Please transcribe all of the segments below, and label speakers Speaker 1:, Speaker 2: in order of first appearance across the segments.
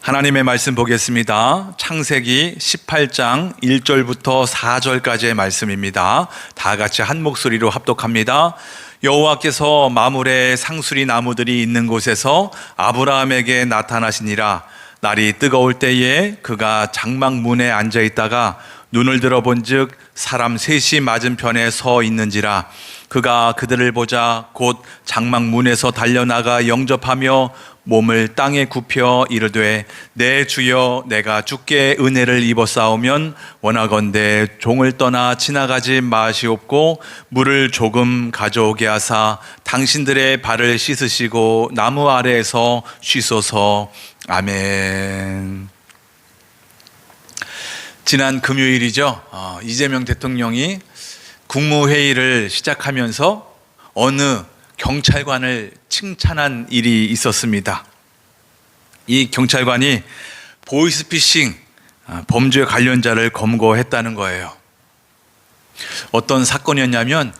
Speaker 1: 하나님의 말씀 보겠습니다. 창세기 18장 1절부터 4절까지의 말씀입니다. 다 같이 한 목소리로 합독합니다. 여호와께서 마물의 상수리 나무들이 있는 곳에서 아브라함에게 나타나시니라. 날이 뜨거울 때에 그가 장막문에 앉아 있다가 눈을 들어본즉 사람 셋이 맞은편에 서 있는지라. 그가 그들을 보자 곧 장막문에서 달려나가 영접하며 몸을 땅에 굽혀 이르되 내 주여 내가 주께 은혜를 입었사오면 원하건대 종을 떠나 지나가지 마시옵고 물을 조금 가져오게 하사 당신들의 발을 씻으시고 나무 아래에서 쉬소서. 아멘. 지난 금요일이죠. 이재명 대통령이 국무회의를 시작하면서 어느 경찰관을 칭찬한 일이 있었습니다. 이 경찰관이 보이스피싱 범죄 관련자를 검거했다는 거예요. 어떤 사건이었냐면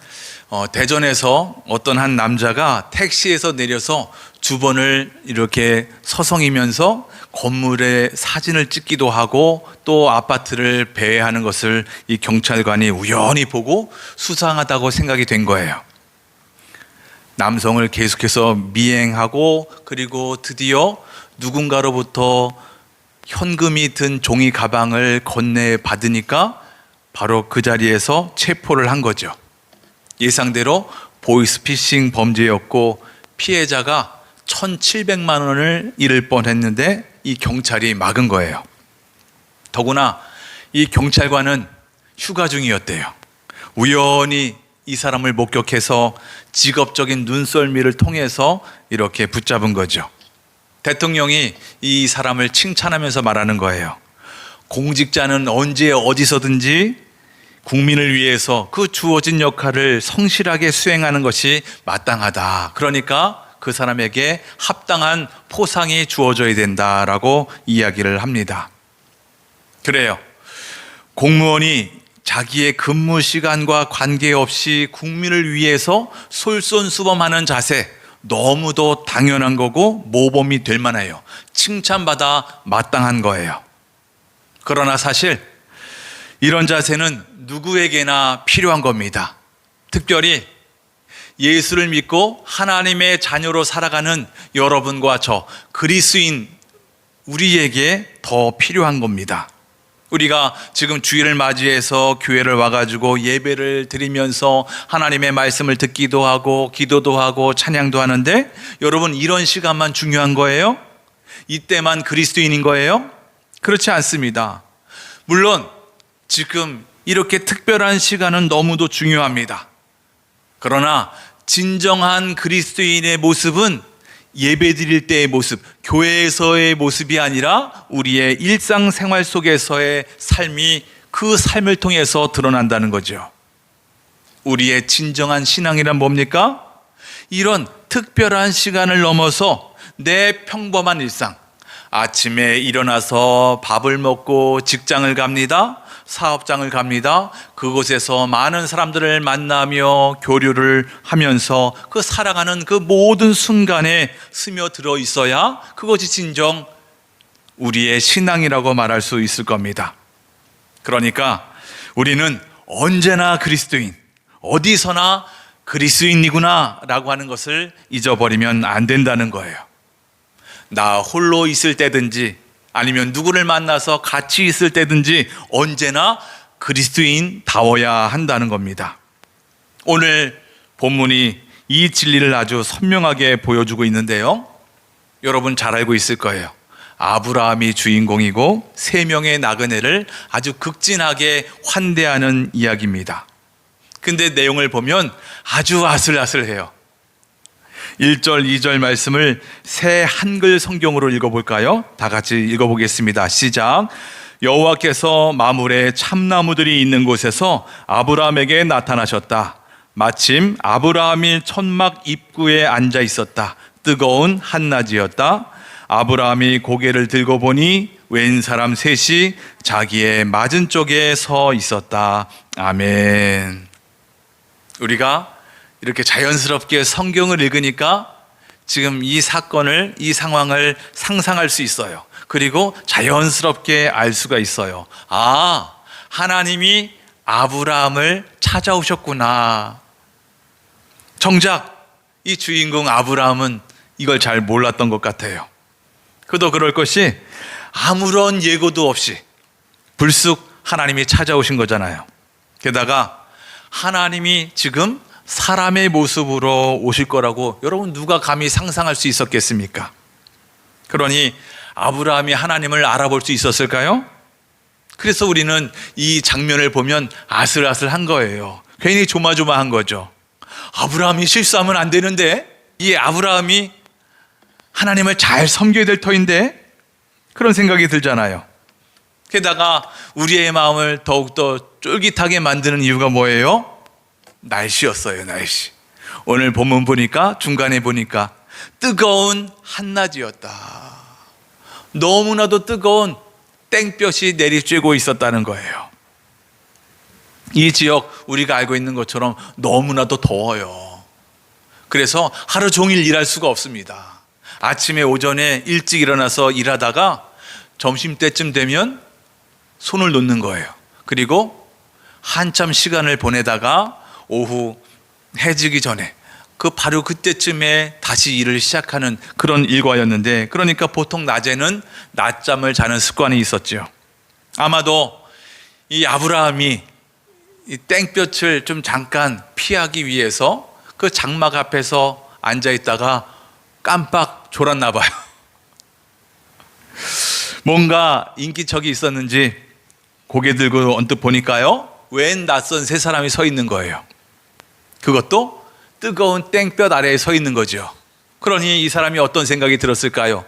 Speaker 1: 대전에서 어떤 한 남자가 택시에서 내려서 두 번을 이렇게 서성이면서 건물에 사진을 찍기도 하고 또 아파트를 배회하는 것을 이 경찰관이 우연히 보고 수상하다고 생각이 된 거예요. 남성을 계속해서 미행하고 그리고 드디어 누군가로부터 현금이 든 종이 가방을 건네 받으니까 바로 그 자리에서 체포를 한 거죠. 예상대로 보이스피싱 범죄였고 피해자가 1,700만 원을 잃을 뻔했는데 이 경찰이 막은 거예요. 더구나 이 경찰관은 휴가 중이었대요. 우연히 이 사람을 목격해서 직업적인 눈썰미를 통해서 이렇게 붙잡은 거죠. 대통령이 이 사람을 칭찬하면서 말하는 거예요. 공직자는 언제 어디서든지 국민을 위해서 그 주어진 역할을 성실하게 수행하는 것이 마땅하다. 그러니까 그 사람에게 합당한 포상이 주어져야 된다라고 이야기를 합니다. 그래요. 공무원이 자기의 근무 시간과 관계없이 국민을 위해서 솔선수범하는 자세, 너무도 당연한 거고 모범이 될 만해요. 칭찬받아 마땅한 거예요. 그러나 사실 이런 자세는 누구에게나 필요한 겁니다. 특별히 예수를 믿고 하나님의 자녀로 살아가는 여러분과 저 그리스도인 우리에게 더 필요한 겁니다. 우리가 지금 주일을 맞이해서 교회를 와가지고 예배를 드리면서 하나님의 말씀을 듣기도 하고 기도도 하고 찬양도 하는데 여러분 이런 시간만 중요한 거예요? 이때만 그리스도인인 거예요? 그렇지 않습니다. 물론 지금 이렇게 특별한 시간은 너무도 중요합니다. 그러나 진정한 그리스도인의 모습은 예배 드릴 때의 모습, 교회에서의 모습이 아니라 우리의 일상생활 속에서의 삶이 그 삶을 통해서 드러난다는 거죠. 우리의 진정한 신앙이란 뭡니까? 이런 특별한 시간을 넘어서 내 평범한 일상, 아침에 일어나서 밥을 먹고 직장을 갑니다. 사업장을 갑니다. 그곳에서 많은 사람들을 만나며 교류를 하면서 그 살아가는 그 모든 순간에 스며들어 있어야 그것이 진정 우리의 신앙이라고 말할 수 있을 겁니다. 그러니까 우리는 언제나 그리스도인, 어디서나 그리스도인이구나 라고 하는 것을 잊어버리면 안 된다는 거예요. 나 홀로 있을 때든지 아니면 누구를 만나서 같이 있을 때든지 언제나 그리스도인다워야 한다는 겁니다. 오늘 본문이 이 진리를 아주 선명하게 보여주고 있는데요. 여러분 잘 알고 있을 거예요. 아브라함이 주인공이고 3명의 나그네를 아주 극진하게 환대하는 이야기입니다. 근데 내용을 보면 아주 아슬아슬해요. 1절, 2절 말씀을 새 한글 성경으로 읽어볼까요? 다 같이 읽어보겠습니다. 시작. 여호와께서 마물에 참나무들이 있는 곳에서 아브라함에게 나타나셨다. 마침 아브라함이 천막 입구에 앉아 있었다. 뜨거운 한낮이었다. 아브라함이 고개를 들고 보니 웬 사람 셋이 자기의 맞은 쪽에 서 있었다. 아멘. 우리가 이렇게 자연스럽게 성경을 읽으니까 지금 이 사건을, 이 상황을 상상할 수 있어요. 그리고 자연스럽게 알 수가 있어요. 아, 하나님이 아브라함을 찾아오셨구나. 정작 이 주인공 아브라함은 이걸 잘 몰랐던 것 같아요. 그도 그럴 것이 아무런 예고도 없이 불쑥 하나님이 찾아오신 거잖아요. 게다가 하나님이 지금 사람의 모습으로 오실 거라고 여러분 누가 감히 상상할 수 있었겠습니까? 그러니 아브라함이 하나님을 알아볼 수 있었을까요? 그래서 우리는 이 장면을 보면 아슬아슬한 거예요. 괜히 조마조마한 거죠. 아브라함이 실수하면 안 되는데, 이 아브라함이 하나님을 잘 섬겨야 될 터인데, 그런 생각이 들잖아요. 게다가 우리의 마음을 더욱더 쫄깃하게 만드는 이유가 뭐예요? 날씨였어요. 날씨. 오늘 본문 보니까, 중간에 보니까 뜨거운 한낮이었다. 너무나도 뜨거운 땡볕이 내리쬐고 있었다는 거예요. 이 지역 우리가 알고 있는 것처럼 너무나도 더워요. 그래서 하루 종일 일할 수가 없습니다. 아침에 오전에 일찍 일어나서 일하다가 점심때쯤 되면 손을 놓는 거예요. 그리고 한참 시간을 보내다가 오후 해지기 전에 바로 그때쯤에 다시 일을 시작하는 그런 일과였는데, 그러니까 보통 낮에는 낮잠을 자는 습관이 있었죠. 아마도 이 아브라함이 이 땡볕을 좀 잠깐 피하기 위해서 그 장막 앞에서 앉아 있다가 깜빡 졸았나 봐요. 뭔가 인기척이 있었는지 고개 들고 언뜻 보니까요, 웬 낯선 세 사람이 서 있는 거예요. 그것도 뜨거운 땡볕 아래에 서 있는 거죠. 그러니 이 사람이 어떤 생각이 들었을까요?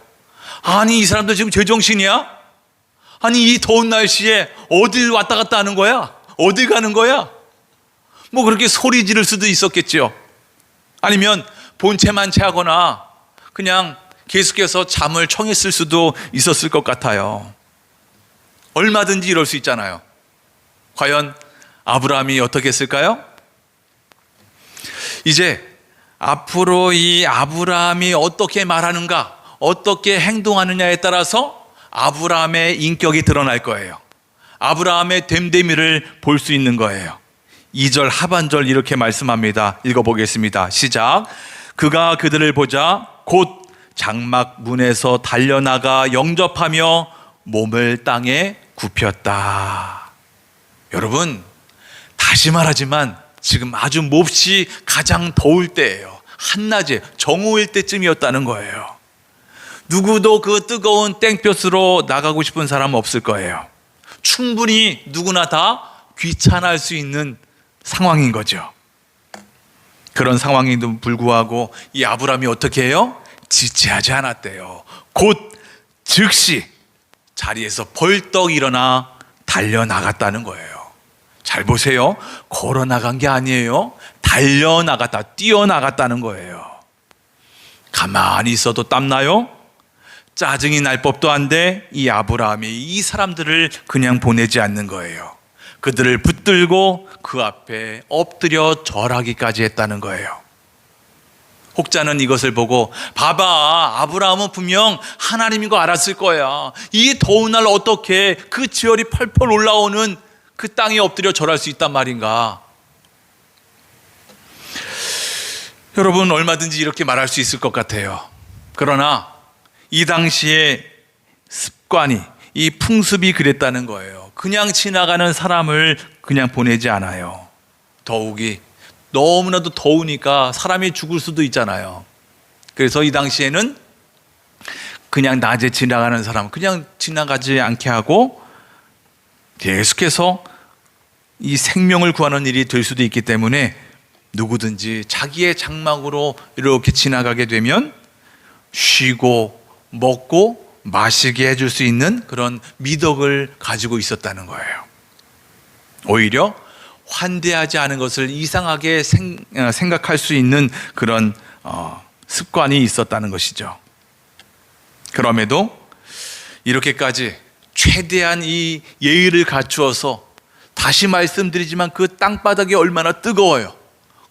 Speaker 1: 아니, 이 사람들 지금 제정신이야? 아니, 이 더운 날씨에 어딜 왔다 갔다 하는 거야? 어딜 가는 거야? 뭐 그렇게 소리 지를 수도 있었겠죠. 아니면 본체만 체하거나 그냥 계속해서 잠을 청했을 수도 있었을 것 같아요. 얼마든지 이럴 수 있잖아요. 과연 아브라함이 어떻게 했을까요? 이제 앞으로 이 아브라함이 어떻게 말하는가, 어떻게 행동하느냐에 따라서 아브라함의 인격이 드러날 거예요. 아브라함의 됨됨이를 볼 수 있는 거예요. 2절 하반절 이렇게 말씀합니다. 읽어보겠습니다. 시작. 그가 그들을 보자 곧 장막 문에서 달려나가 영접하며 몸을 땅에 굽혔다. 여러분, 다시 말하지만 지금 아주 몹시 가장 더울 때예요. 한낮에 정오일 때쯤이었다는 거예요. 누구도 그 뜨거운 땡볕으로 나가고 싶은 사람은 없을 거예요. 충분히 누구나 다 귀찮아할 수 있는 상황인 거죠. 그런 상황에도 불구하고 이 아브라함이 어떻게 해요? 지체하지 않았대요. 곧 즉시 자리에서 벌떡 일어나 달려나갔다는 거예요. 잘 보세요. 걸어 나간 게 아니에요. 달려나갔다, 뛰어나갔다는 거예요. 가만히 있어도 땀나요? 짜증이 날 법도 한데 이 아브라함이 이 사람들을 그냥 보내지 않는 거예요. 그들을 붙들고 그 앞에 엎드려 절하기까지 했다는 거예요. 혹자는 이것을 보고, 봐봐, 아브라함은 분명 하나님인 거 알았을 거야. 이 더운 날 어떻게 그 지열이 펄펄 올라오는 그 땅에 엎드려 절할 수 있단 말인가. 여러분, 얼마든지 이렇게 말할 수 있을 것 같아요. 그러나 이 당시의 습관이, 이 풍습이 그랬다는 거예요. 그냥 지나가는 사람을 그냥 보내지 않아요. 더욱이 너무나도 더우니까 사람이 죽을 수도 있잖아요. 그래서 이 당시에는 그냥 낮에 지나가는 사람 그냥 지나가지 않게 하고 계속해서 이 생명을 구하는 일이 될 수도 있기 때문에 누구든지 자기의 장막으로 이렇게 지나가게 되면 쉬고 먹고 마시게 해줄 수 있는 그런 미덕을 가지고 있었다는 거예요. 오히려 환대하지 않은 것을 이상하게 생각할 수 있는 그런 습관이 있었다는 것이죠. 그럼에도 이렇게까지 최대한 이 예의를 갖추어서, 다시 말씀드리지만 그 땅바닥이 얼마나 뜨거워요.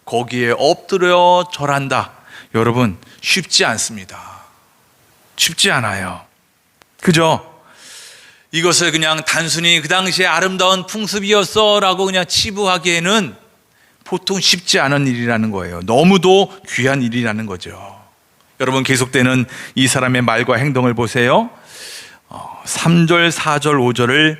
Speaker 1: 거기에 엎드려 절한다. 여러분, 쉽지 않습니다. 쉽지 않아요. 그죠? 이것을 그냥 단순히 그 당시에 아름다운 풍습이었어 라고 그냥 치부하기에는 보통 쉽지 않은 일이라는 거예요. 너무도 귀한 일이라는 거죠. 여러분, 계속되는 이 사람의 말과 행동을 보세요. 3절, 4절, 5절을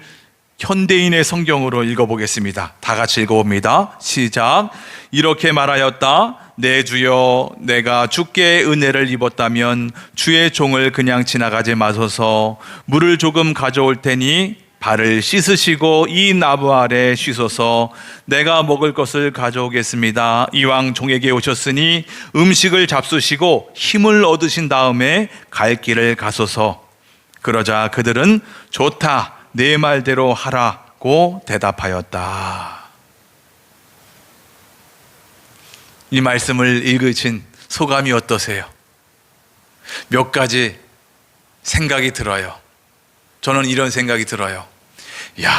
Speaker 1: 현대인의 성경으로 읽어보겠습니다. 다 같이 읽어봅니다. 시작. 이렇게 말하였다. 내 주여, 내가 주께 은혜를 입었다면 주의 종을 그냥 지나가지 마소서. 물을 조금 가져올 테니 발을 씻으시고 이 나무 아래 쉬소서. 내가 먹을 것을 가져오겠습니다. 이왕 종에게 오셨으니 음식을 잡수시고 힘을 얻으신 다음에 갈 길을 가소서. 그러자 그들은 좋다, 내 말대로 하라고 대답하였다. 이 말씀을 읽으신 소감이 어떠세요? 몇 가지 생각이 들어요. 저는 이런 생각이 들어요. 야,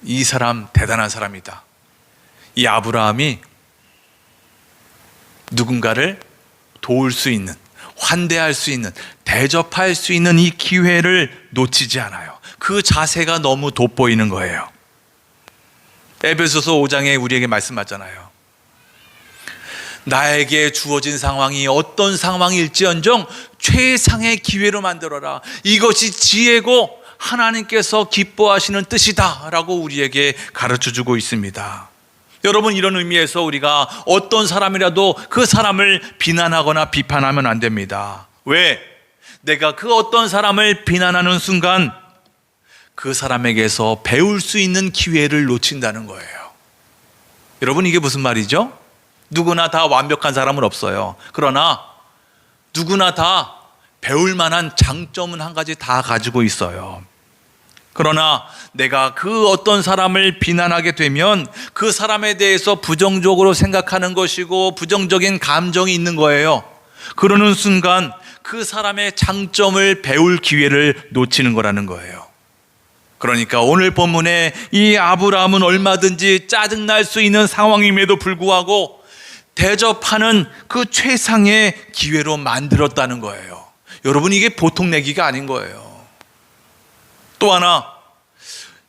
Speaker 1: 이 사람 대단한 사람이다. 이 아브라함이 누군가를 도울 수 있는, 환대할 수 있는, 대접할 수 있는 이 기회를 놓치지 않아요. 그 자세가 너무 돋보이는 거예요. 에베소서 5장에 우리에게 말씀하잖아요. 나에게 주어진 상황이 어떤 상황일지언정 최상의 기회로 만들어라. 이것이 지혜고 하나님께서 기뻐하시는 뜻이다 라고 우리에게 가르쳐주고 있습니다. 여러분, 이런 의미에서 우리가 어떤 사람이라도 그 사람을 비난하거나 비판하면 안 됩니다. 왜? 내가 그 어떤 사람을 비난하는 순간 그 사람에게서 배울 수 있는 기회를 놓친다는 거예요. 여러분, 이게 무슨 말이죠? 누구나 다 완벽한 사람은 없어요. 그러나 누구나 다 배울 만한 장점은 한 가지 다 가지고 있어요. 그러나 내가 그 어떤 사람을 비난하게 되면 그 사람에 대해서 부정적으로 생각하는 것이고 부정적인 감정이 있는 거예요. 그러는 순간 그 사람의 장점을 배울 기회를 놓치는 거라는 거예요. 그러니까 오늘 본문에 이 아브라함은 얼마든지 짜증날 수 있는 상황임에도 불구하고 대접하는 그 최상의 기회로 만들었다는 거예요. 여러분, 이게 보통 내기가 아닌 거예요. 또 하나,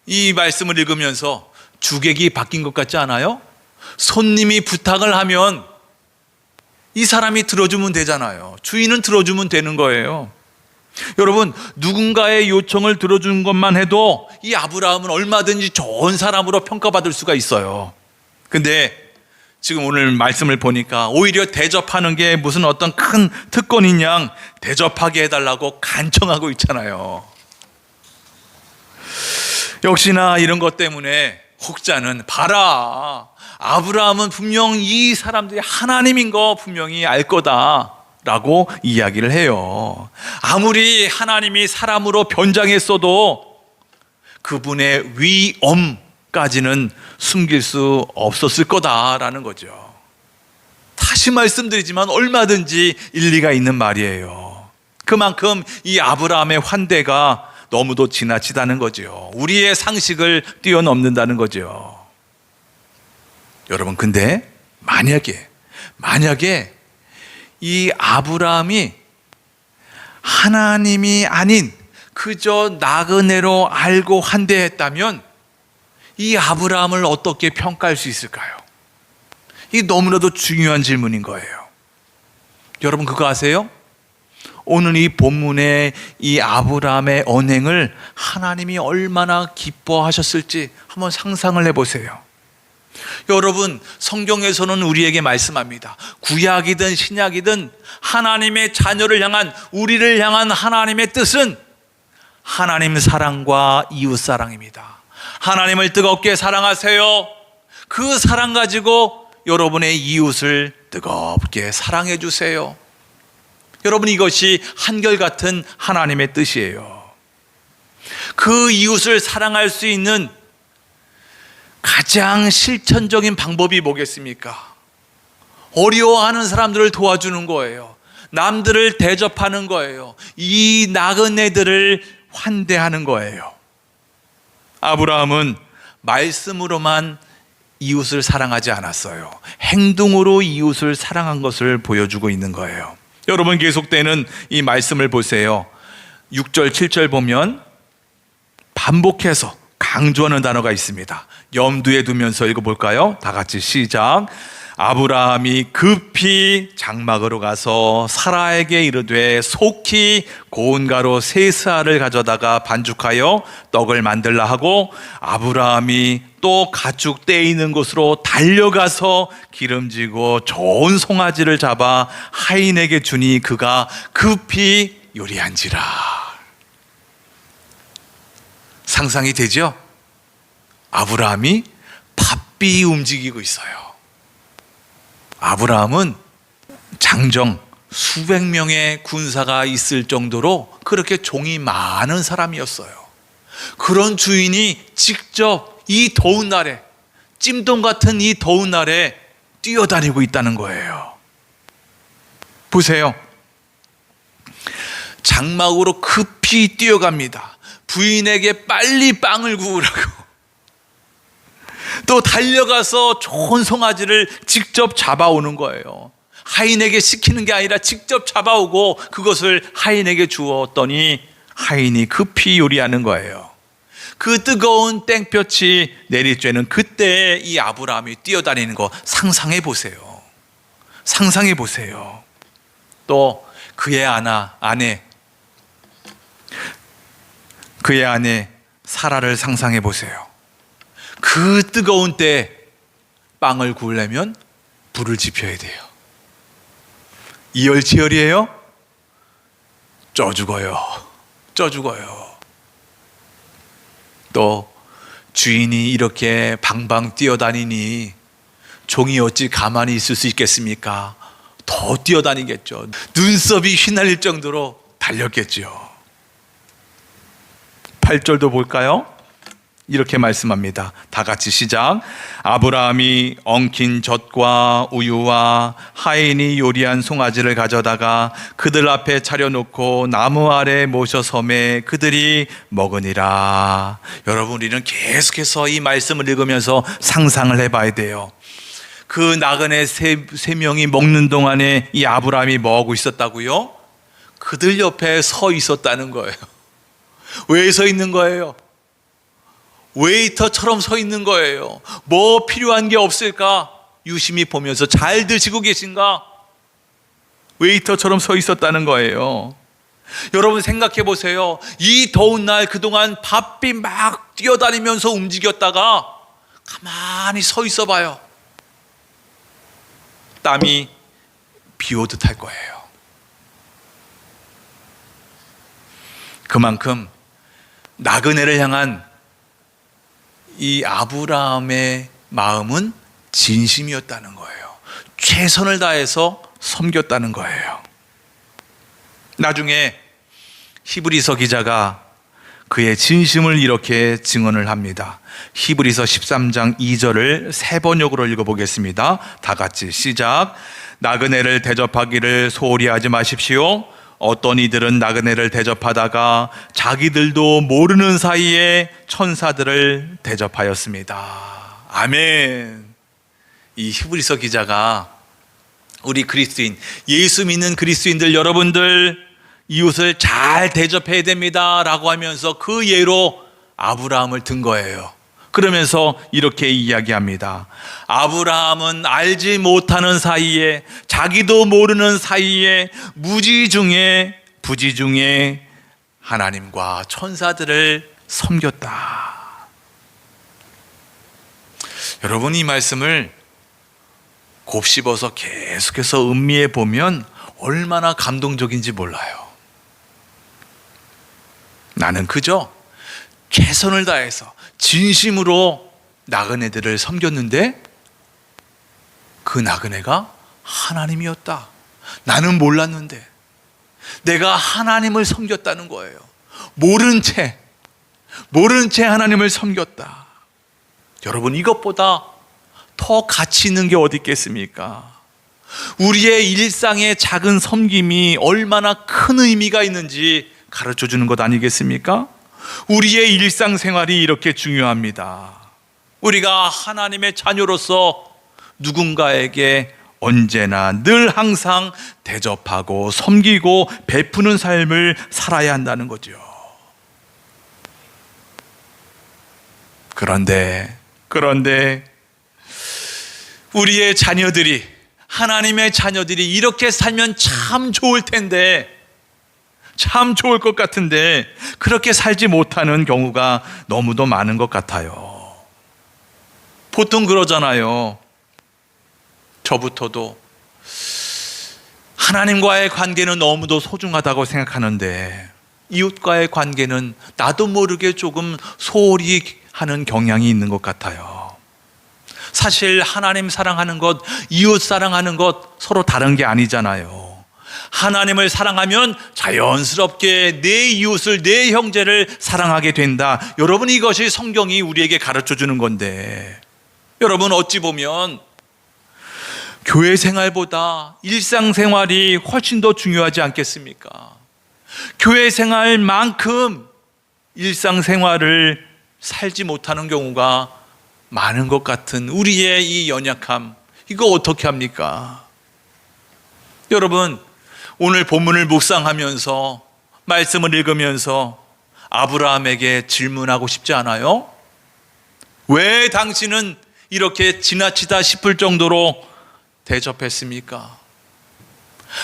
Speaker 1: 이 말씀을 읽으면서 주객이 바뀐 것 같지 않아요? 손님이 부탁을 하면 이 사람이 들어주면 되잖아요. 주인은 들어주면 되는 거예요. 여러분, 누군가의 요청을 들어준 것만 해도 이 아브라함은 얼마든지 좋은 사람으로 평가받을 수가 있어요. 근데 지금 오늘 말씀을 보니까 오히려 대접하는 게 무슨 어떤 큰 특권인 양 대접하게 해달라고 간청하고 있잖아요. 역시나 이런 것 때문에 혹자는 봐라, 아브라함은 분명 이 사람들이 하나님인 거 분명히 알 거다 라고 이야기를 해요. 아무리 하나님이 사람으로 변장했어도 그분의 위엄까지는 숨길 수 없었을 거다라는 거죠. 다시 말씀드리지만 얼마든지 일리가 있는 말이에요. 그만큼 이 아브라함의 환대가 너무도 지나치다는 거죠. 우리의 상식을 뛰어넘는다는 거죠. 여러분, 근데 만약에 이 아브라함이 하나님이 아닌 그저 나그네로 알고 환대했다면 이 아브라함을 어떻게 평가할 수 있을까요? 이 너무나도 중요한 질문인 거예요. 여러분, 그거 아세요? 오늘 이 본문의 이 아브라함의 언행을 하나님이 얼마나 기뻐하셨을지 한번 상상을 해보세요. 여러분, 성경에서는 우리에게 말씀합니다. 구약이든 신약이든 하나님의 자녀를 향한, 우리를 향한 하나님의 뜻은 하나님 사랑과 이웃 사랑입니다. 하나님을 뜨겁게 사랑하세요. 그 사랑 가지고 여러분의 이웃을 뜨겁게 사랑해 주세요. 여러분, 이것이 한결같은 하나님의 뜻이에요. 그 이웃을 사랑할 수 있는 가장 실천적인 방법이 뭐겠습니까? 어려워하는 사람들을 도와주는 거예요. 남들을 대접하는 거예요. 이 나그네들을 환대하는 거예요. 아브라함은 말씀으로만 이웃을 사랑하지 않았어요. 행동으로 이웃을 사랑한 것을 보여주고 있는 거예요. 여러분, 계속되는 이 말씀을 보세요. 6절, 7절 보면 반복해서 강조하는 단어가 있습니다. 염두에 두면서 읽어볼까요? 다 같이 시작. 아브라함이 급히 장막으로 가서 사라에게 이르되 속히 고운 가루 세 스아를 가져다가 반죽하여 떡을 만들라 하고, 아브라함이 또 가축 떼이는 곳으로 달려가서 기름지고 좋은 송아지를 잡아 하인에게 주니 그가 급히 요리한지라. 상상이 되죠? 아브라함이 바삐 움직이고 있어요. 아브라함은 장정 수백 명의 군사가 있을 정도로 그렇게 종이 많은 사람이었어요. 그런 주인이 직접 이 더운 날에, 찜동 같은 이 더운 날에 뛰어다니고 있다는 거예요. 보세요. 장막으로 급히 뛰어갑니다. 부인에게 빨리 빵을 구우라고. 또 달려가서 좋은 송아지를 직접 잡아오는 거예요. 하인에게 시키는 게 아니라 직접 잡아오고 그것을 하인에게 주었더니 하인이 급히 요리하는 거예요. 그 뜨거운 땡볕이 내리쬐는 그때 이 아브라함이 뛰어다니는 거 상상해 보세요. 상상해 보세요. 또 그의 아내 사라를 상상해 보세요. 그 뜨거운 때 빵을 구우려면 불을 지펴야 돼요. 이열치열이에요? 쪄 죽어요. 또 주인이 이렇게 방방 뛰어다니니 종이 어찌 가만히 있을 수 있겠습니까? 더 뛰어다니겠죠. 눈썹이 휘날릴 정도로 달렸겠죠. 8절도 볼까요? 이렇게 말씀합니다. 다 같이 시작. 아브라함이 엉킨 젖과 우유와 하인이 요리한 송아지를 가져다가 그들 앞에 차려놓고 나무 아래 모셔 섬에 그들이 먹으니라. 여러분, 우리는 계속해서 이 말씀을 읽으면서 상상을 해봐야 돼요. 그 나그네 세 명이 먹는 동안에 이 아브라함이 뭐 하고 있었다고요? 그들 옆에 서 있었다는 거예요. 왜 서 있는 거예요? 웨이터처럼 서 있는 거예요. 뭐 필요한 게 없을까? 유심히 보면서 잘 드시고 계신가? 웨이터처럼 서 있었다는 거예요. 여러분 생각해 보세요. 이 더운 날 그동안 바삐 막 뛰어다니면서 움직였다가 가만히 서 있어 봐요. 땀이 비 오듯 할 거예요. 그만큼 나그네를 향한 이 아브라함의 마음은 진심이었다는 거예요. 최선을 다해서 섬겼다는 거예요. 나중에 히브리서 기자가 그의 진심을 이렇게 증언을 합니다. 히브리서 13장 2절을 세 번역으로 읽어보겠습니다. 다 같이 시작. 나그네를 대접하기를 소홀히 하지 마십시오. 어떤 이들은 나그네를 대접하다가 자기들도 모르는 사이에 천사들을 대접하였습니다. 아멘. 이 히브리서 기자가 우리 그리스도인, 예수 믿는 그리스도인들 여러분들 이웃을 잘 대접해야 됩니다 라고 하면서 그 예로 아브라함을 든 거예요. 그러면서 이렇게 이야기합니다. 아브라함은 알지 못하는 사이에, 자기도 모르는 사이에 무지 중에 부지 중에 하나님과 천사들을 섬겼다. 여러분, 이 말씀을 곱씹어서 계속해서 음미해 보면 얼마나 감동적인지 몰라요. 나는 그저 최선을 다해서 진심으로 나그네들을 섬겼는데 그 나그네가 하나님이었다. 나는 몰랐는데 내가 하나님을 섬겼다는 거예요. 모른 채 하나님을 섬겼다. 여러분, 이것보다 더 가치 있는 게 어디 있겠습니까? 우리의 일상의 작은 섬김이 얼마나 큰 의미가 있는지 가르쳐 주는 것 아니겠습니까? 우리의 일상생활이 이렇게 중요합니다. 우리가 하나님의 자녀로서 누군가에게 언제나 늘 항상 대접하고 섬기고 베푸는 삶을 살아야 한다는 거죠. 그런데 우리의 자녀들이, 하나님의 자녀들이 이렇게 살면 참 좋을 텐데, 참 좋을 것 같은데 그렇게 살지 못하는 경우가 너무도 많은 것 같아요. 보통 그러잖아요. 저부터도 하나님과의 관계는 너무도 소중하다고 생각하는데 이웃과의 관계는 나도 모르게 조금 소홀히 하는 경향이 있는 것 같아요. 사실 하나님 사랑하는 것, 이웃 사랑하는 것 서로 다른 게 아니잖아요. 하나님을 사랑하면 자연스럽게 내 이웃을, 내 형제를 사랑하게 된다. 여러분, 이것이 성경이 우리에게 가르쳐 주는 건데, 여러분, 어찌 보면 교회 생활보다 일상생활이 훨씬 더 중요하지 않겠습니까? 교회 생활만큼 일상생활을 살지 못하는 경우가 많은 것 같은 우리의 이 연약함, 이거 어떻게 합니까? 여러분, 오늘 본문을 묵상하면서, 말씀을 읽으면서 아브라함에게 질문하고 싶지 않아요? 왜 당신은 이렇게 지나치다 싶을 정도로 대접했습니까?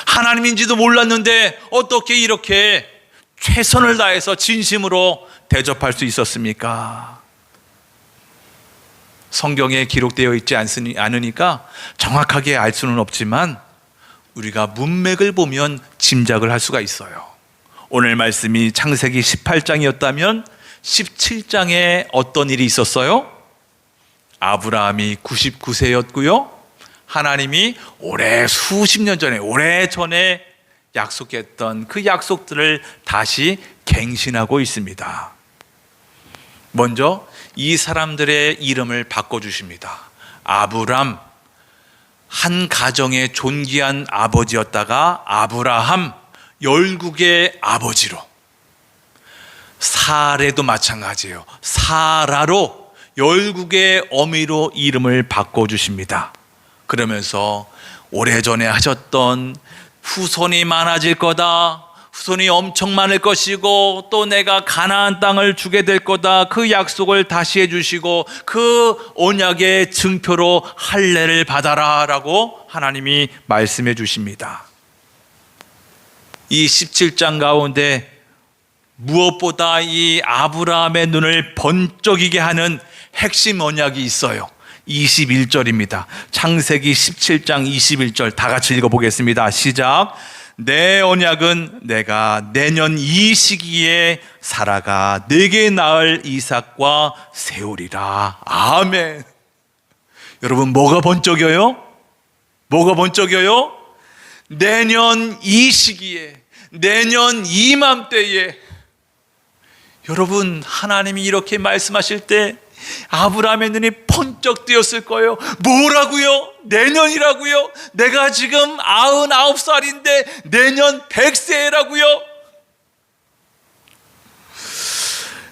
Speaker 1: 하나님인지도 몰랐는데 어떻게 이렇게 최선을 다해서 진심으로 대접할 수 있었습니까? 성경에 기록되어 있지 않으니까 정확하게 알 수는 없지만 우리가 문맥을 보면 짐작을 할 수가 있어요. 오늘 말씀이 창세기 18장이었다면 17장에 어떤 일이 있었어요? 아브라함이 99세였고요. 하나님이 수십 년 전에, 오래전에 약속했던 그 약속들을 다시 갱신하고 있습니다. 먼저 이 사람들의 이름을 바꿔주십니다. 아브람, 한 가정의 존귀한 아버지였다가 아브라함, 열국의 아버지로. 사레도 마찬가지예요. 사라로, 열국의 어미로 이름을 바꿔주십니다. 그러면서 오래전에 하셨던 후손이 많아질 거다, 후손이 엄청 많을 것이고 또 내가 가나안 땅을 주게 될 거다, 그 약속을 다시 해주시고 그 언약의 증표로 할례를 받아라 라고 하나님이 말씀해 주십니다. 이 17장 가운데 무엇보다 이 아브라함의 눈을 번쩍이게 하는 핵심 언약이 있어요. 21절입니다. 창세기 17장 21절 다 같이 읽어보겠습니다. 시작. 내 언약은 내가 내년 이 시기에 사라가 내게 낳을 이삭과 세우리라. 아멘. 여러분, 뭐가 번쩍여요? 뭐가 번쩍여요? 내년 이 시기에, 내년 이맘때에. 여러분, 하나님이 이렇게 말씀하실 때 아브라함의 눈이 번쩍 뜨였을 거예요. 뭐라고요? 내년이라고요? 내가 지금 99살인데 내년 100세라고요?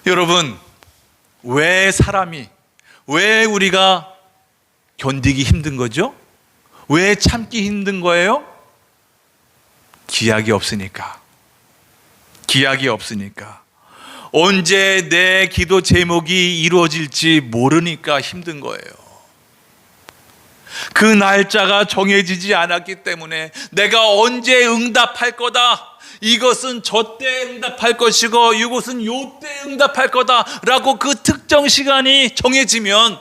Speaker 1: 여러분, 왜 우리가 견디기 힘든 거죠? 왜 참기 힘든 거예요? 기약이 없으니까. 기약이 없으니까. 언제 내 기도 제목이 이루어질지 모르니까 힘든 거예요. 그 날짜가 정해지지 않았기 때문에 내가 언제 응답할 거다, 이것은 저때 응답할 것이고 이것은 요때 응답할 거다 라고 그 특정 시간이 정해지면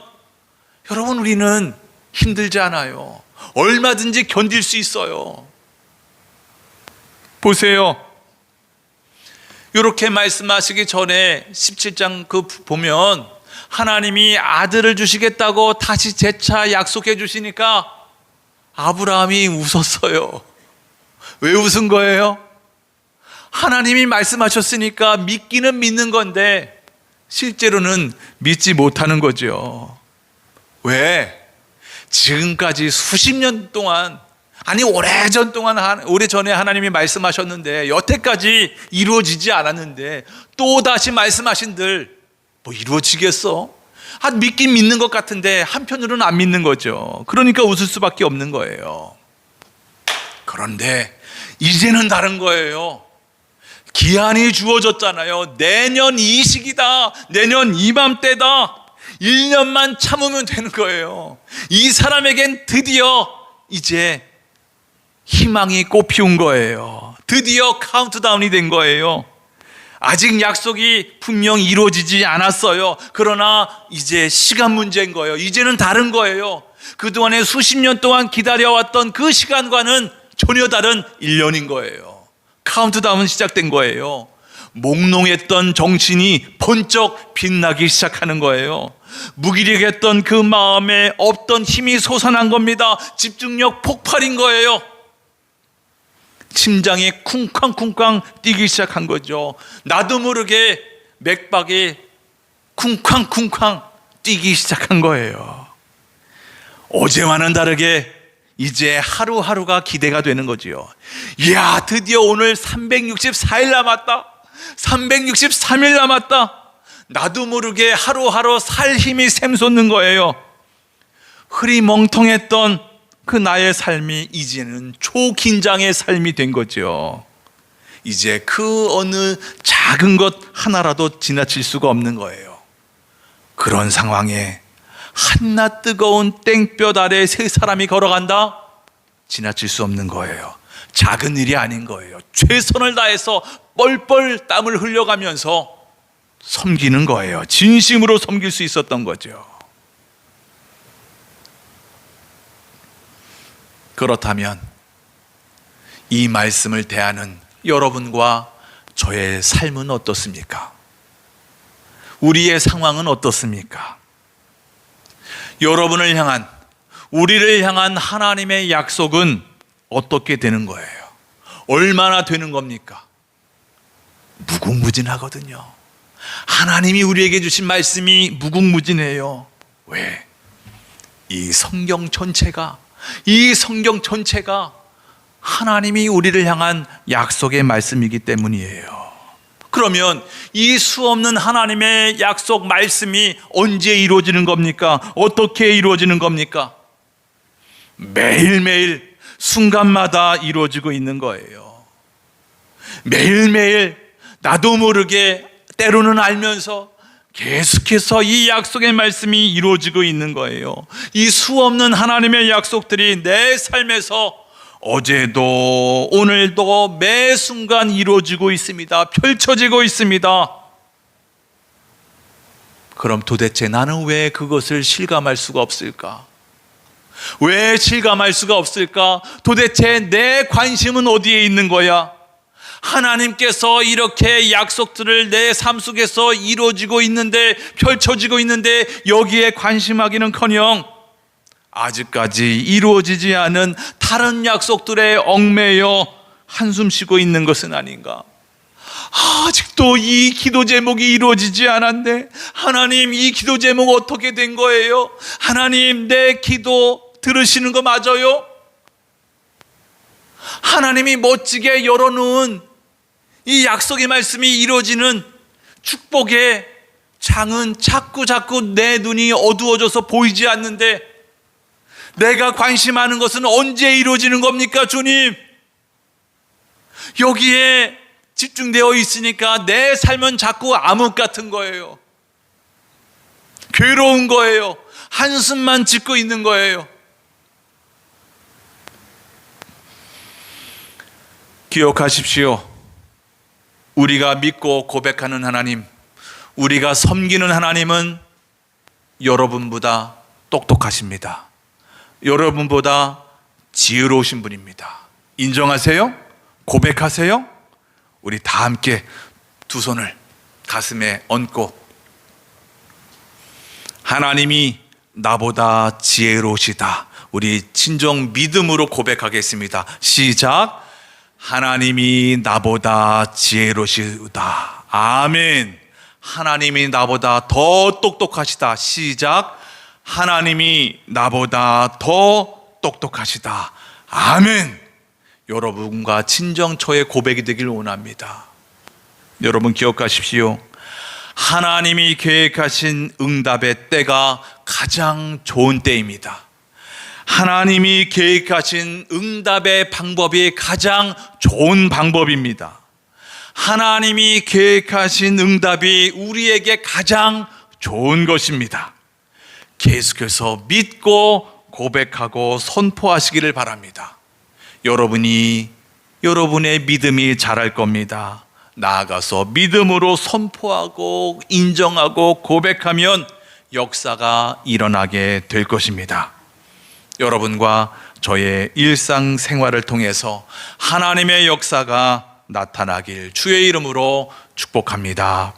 Speaker 1: 여러분, 우리는 힘들지 않아요. 얼마든지 견딜 수 있어요. 보세요. 이렇게 말씀하시기 전에 17장 보면 하나님이 아들을 주시겠다고 다시 재차 약속해 주시니까 아브라함이 웃었어요. 왜 웃은 거예요? 하나님이 말씀하셨으니까 믿기는 믿는 건데 실제로는 믿지 못하는 거죠. 왜? 지금까지 수십 년 동안, 아니 오래전에 하나님이 말씀하셨는데 여태까지 이루어지지 않았는데 또 다시 말씀하신들 뭐 이루어지겠어? 믿긴 믿는 것 같은데 한편으로는 안 믿는 거죠. 그러니까 웃을 수밖에 없는 거예요. 그런데 이제는 다른 거예요. 기한이 주어졌잖아요. 내년 이 시기다. 내년 이맘때다. 1년만 참으면 되는 거예요. 이 사람에겐 드디어 이제 희망이 꽃피운 거예요. 드디어 카운트다운이 된 거예요. 아직 약속이 분명 이루어지지 않았어요. 그러나 이제 시간 문제인 거예요. 이제는 다른 거예요. 그동안에 수십 년 동안 기다려왔던 그 시간과는 전혀 다른 1년인 거예요. 카운트다운은 시작된 거예요. 몽롱했던 정신이 번쩍 빛나기 시작하는 거예요. 무기력했던 그 마음에 없던 힘이 솟아난 겁니다. 집중력 폭발인 거예요. 심장이 쿵쾅쿵쾅 뛰기 시작한 거죠. 나도 모르게 맥박이 쿵쾅쿵쾅 뛰기 시작한 거예요. 어제와는 다르게 이제 하루하루가 기대가 되는 거지요. 이야, 드디어 오늘 364일 남았다. 363일 남았다. 나도 모르게 하루하루 살 힘이 샘솟는 거예요. 흐리멍텅했던 그 나의 삶이 이제는 초긴장의 삶이 된 거죠. 이제 그 어느 작은 것 하나라도 지나칠 수가 없는 거예요. 그런 상황에 한낮 뜨거운 땡볕 아래 세 사람이 걸어간다? 지나칠 수 없는 거예요. 작은 일이 아닌 거예요. 최선을 다해서 뻘뻘 땀을 흘려가면서 섬기는 거예요. 진심으로 섬길 수 있었던 거죠. 그렇다면 이 말씀을 대하는 여러분과 저의 삶은 어떻습니까? 우리의 상황은 어떻습니까? 여러분을 향한, 우리를 향한 하나님의 약속은 어떻게 되는 거예요? 얼마나 되는 겁니까? 무궁무진하거든요. 하나님이 우리에게 주신 말씀이 무궁무진해요. 왜? 이 성경 전체가 하나님이 우리를 향한 약속의 말씀이기 때문이에요. 그러면 이 수없는 하나님의 약속 말씀이 언제 이루어지는 겁니까? 어떻게 이루어지는 겁니까? 매일매일 순간마다 이루어지고 있는 거예요. 매일매일 나도 모르게 때로는 알면서 계속해서 이 약속의 말씀이 이루어지고 있는 거예요. 이 수없는 하나님의 약속들이 내 삶에서 어제도 오늘도 매 순간 이루어지고 있습니다. 펼쳐지고 있습니다. 그럼 도대체 나는 왜 그것을 실감할 수가 없을까? 왜 실감할 수가 없을까? 도대체 내 관심은 어디에 있는 거야? 하나님께서 이렇게 약속들을 내 삶 속에서 이루어지고 있는데, 펼쳐지고 있는데 여기에 관심하기는커녕 아직까지 이루어지지 않은 다른 약속들에 얽매여 한숨 쉬고 있는 것은 아닌가? 아직도 이 기도 제목이 이루어지지 않았네. 하나님, 이 기도 제목 어떻게 된 거예요? 하나님, 내 기도 들으시는 거 맞아요? 하나님이 멋지게 열어놓은 이 약속의 말씀이 이루어지는 축복의 장은 자꾸 내 눈이 어두워져서 보이지 않는데, 내가 관심하는 것은 언제 이루어지는 겁니까, 주님? 여기에 집중되어 있으니까 내 삶은 자꾸 암흑 같은 거예요. 괴로운 거예요. 한숨만 짓고 있는 거예요. 기억하십시오. 우리가 믿고 고백하는 하나님, 우리가 섬기는 하나님은 여러분보다 똑똑하십니다. 여러분보다 지혜로우신 분입니다. 인정하세요? 고백하세요? 우리 다 함께 두 손을 가슴에 얹고, 하나님이 나보다 지혜로우시다. 우리 진정 믿음으로 고백하겠습니다. 시작. 하나님이 나보다 지혜로우시다. 아멘. 하나님이 나보다 더 똑똑하시다. 시작. 하나님이 나보다 더 똑똑하시다. 아멘. 여러분과 친정 저의 고백이 되길 원합니다. 여러분 기억하십시오. 하나님이 계획하신 응답의 때가 가장 좋은 때입니다. 하나님이 계획하신 응답의 방법이 가장 좋은 방법입니다. 하나님이 계획하신 응답이 우리에게 가장 좋은 것입니다. 계속해서 믿고 고백하고 선포하시기를 바랍니다. 여러분의 믿음이 자랄 겁니다. 나아가서 믿음으로 선포하고 인정하고 고백하면 역사가 일어나게 될 것입니다. 여러분과 저의 일상생활을 통해서 하나님의 역사가 나타나길 주의 이름으로 축복합니다.